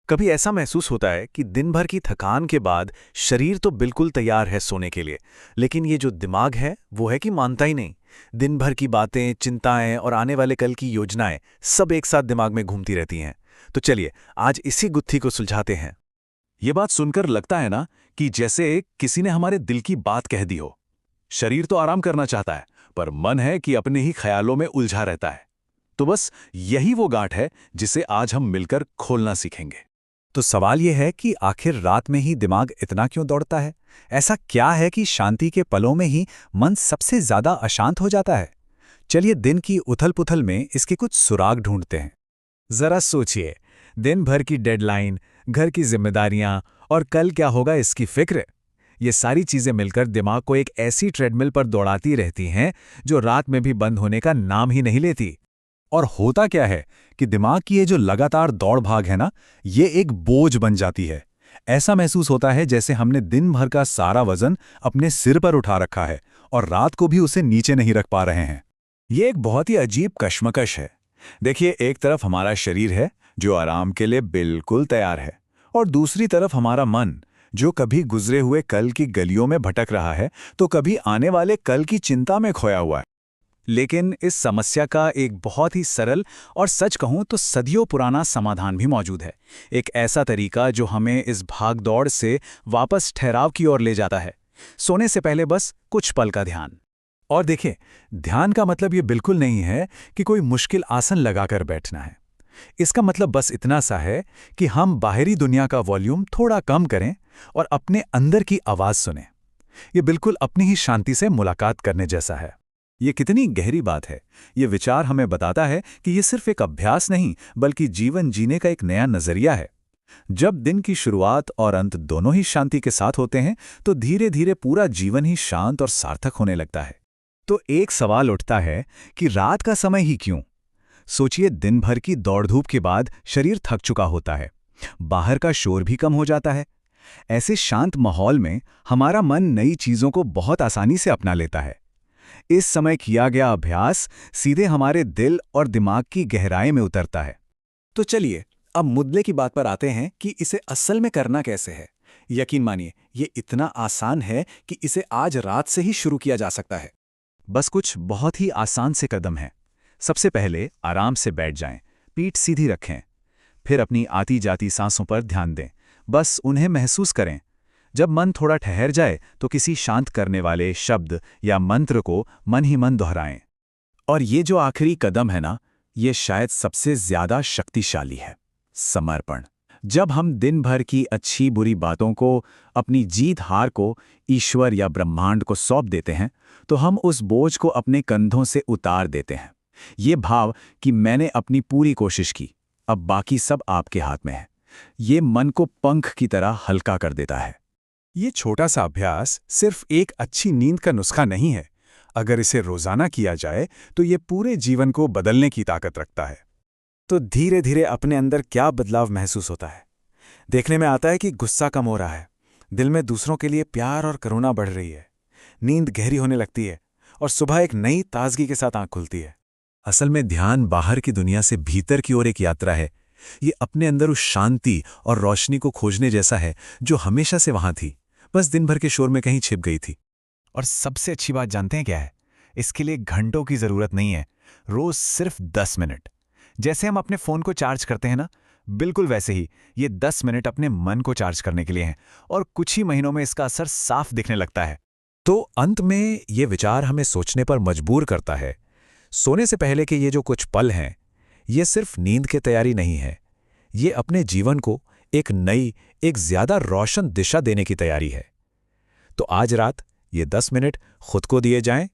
कभी ऐसा महसूस होता है कि दिन भर की थकान के बाद शरीर तो बिल्कुल तैयार है सोने के लिए, लेकिन ये जो दिमाग है वो है कि मानता ही नहीं। दिन भर की बातें, चिंताएं और आने वाले कल की योजनाएं सब एक साथ दिमाग में घूमती रहती हैं। तो चलिए आज इसी गुत्थी को सुलझाते हैं। ये बात सुनकर लगता है ना कि जैसे किसी ने हमारे दिल की बात कह दी हो। शरीर तो आराम करना चाहता है, पर मन है कि अपने ही ख्यालों में उलझा रहता है। तो बस यही वो गांठ है जिसे आज हम मिलकर खोलना सीखेंगे। तो सवाल यह है कि आखिर रात में ही दिमाग इतना क्यों दौड़ता है? ऐसा क्या है कि शांति के पलों में ही मन सबसे ज्यादा अशांत हो जाता है? चलिए दिन की उथल-पुथल में इसके कुछ सुराग ढूंढते हैं। जरा सोचिए, दिन भर की डेडलाइन, घर की जिम्मेदारियां और कल क्या होगा इसकी फिक्र। ये सारी चीजें मिलकर दिमाग को एक ऐसी ट्रेडमिल पर दौड़ाती रहती हैं जो रात में भी बंद होने का नाम ही नहीं लेती। और होता क्या है कि दिमाग की ये जो लगातार दौड़ भाग है ना, ये एक बोझ बन जाती है। ऐसा महसूस होता है जैसे हमने दिन भर का सारा वजन अपने सिर पर उठा रखा है और रात को भी उसे नीचे नहीं रख पा रहे हैं। ये एक बहुत ही अजीब कश्मकश है। देखिए, एक तरफ हमारा शरीर है जो आराम के लिए बिल्कुल तैयार है, और दूसरी तरफ हमारा मन जो कभी गुजरे हुए कल की गलियों में भटक रहा है तो कभी आने वाले कल की चिंता में खोया हुआ है। लेकिन इस समस्या का एक बहुत ही सरल और सच कहूं तो सदियों पुराना समाधान भी मौजूद है। एक ऐसा तरीका जो हमें इस भागदौड़ से वापस ठहराव की ओर ले जाता है। सोने से पहले बस कुछ पल का ध्यान। और देखिए, ध्यान का मतलब ये बिल्कुल नहीं है कि कोई मुश्किल आसन लगाकर बैठना है। इसका मतलब बस इतना सा है कि हम बाहरी दुनिया का वॉल्यूम थोड़ा कम करें और अपने अंदर की आवाज सुनें। ये बिल्कुल अपनी ही शांति से मुलाकात करने जैसा है। ये कितनी गहरी बात है। ये विचार हमें बताता है कि ये सिर्फ एक अभ्यास नहीं, बल्कि जीवन जीने का एक नया नजरिया है। जब दिन की शुरुआत और अंत दोनों ही शांति के साथ होते हैं तो धीरे धीरे पूरा जीवन ही शांत और सार्थक होने लगता है। तो एक सवाल उठता है कि रात का समय ही क्यों? सोचिए, दिन भर की दौड़-धूप के बाद शरीर थक चुका होता है, बाहर का शोर भी कम हो जाता है। ऐसे शांत माहौल में हमारा मन नई चीजों को बहुत आसानी से अपना लेता है। इस समय किया गया अभ्यास सीधे हमारे दिल और दिमाग की गहराई में उतरता है। तो चलिए अब मुद्दे की बात पर आते हैं कि इसे असल में करना कैसे है। यकीन मानिए, ये इतना आसान है कि इसे आज रात से ही शुरू किया जा सकता है। बस कुछ बहुत ही आसान से कदम हैं। सबसे पहले आराम से बैठ जाएं, पीठ सीधी रखें। फिर अपनी आती जाती सांसों पर ध्यान दें, बस उन्हें महसूस करें। जब मन थोड़ा ठहर जाए तो किसी शांत करने वाले शब्द या मंत्र को मन ही मन दोहराएं। और ये जो आखिरी कदम है ना, ये शायद सबसे ज्यादा शक्तिशाली है, समर्पण। जब हम दिन भर की अच्छी बुरी बातों को, अपनी जीत हार को ईश्वर या ब्रह्मांड को सौंप देते हैं, तो हम उस बोझ को अपने कंधों से उतार देते हैं। ये भाव कि मैंने अपनी पूरी कोशिश की, अब बाकी सब आपके हाथ में है, ये मन को पंख की तरह हल्का कर देता है। ये छोटा सा अभ्यास सिर्फ एक अच्छी नींद का नुस्खा नहीं है। अगर इसे रोजाना किया जाए तो ये पूरे जीवन को बदलने की ताकत रखता है। तो धीरे धीरे अपने अंदर क्या बदलाव महसूस होता है? देखने में आता है कि गुस्सा कम हो रहा है, दिल में दूसरों के लिए प्यार और करुणा बढ़ रही है, नींद गहरी होने लगती है और सुबह एक नई ताजगी के साथ आंख खुलती है। असल में ध्यान बाहर की दुनिया से भीतर की ओर एक यात्रा है। ये अपने अंदर उस शांति और रोशनी को खोजने जैसा है जो हमेशा से वहां थी, बस दिन भर के शोर में कहीं छिप गई थी। और सबसे अच्छी बात जानते हैं क्या है? इसके लिए घंटों की जरूरत नहीं है, रोज सिर्फ 10 मिनट। जैसे हम अपने फोन को चार्ज करते हैं ना, बिल्कुल वैसे ही ये 10 मिनट अपने मन को चार्ज करने के लिए हैं, और कुछ ही महीनों में इसका असर साफ दिखने लगता है। तो अंत में ये विचार हमें सोचने पर मजबूर करता है। सोने से पहले के ये जो कुछ पल हैं, ये सिर्फ नींद की तैयारी नहीं है, ये अपने जीवन को एक नई, एक ज्यादा रोशन दिशा देने की तैयारी है। तो आज रात ये 10 मिनट खुद को दिए जाएं,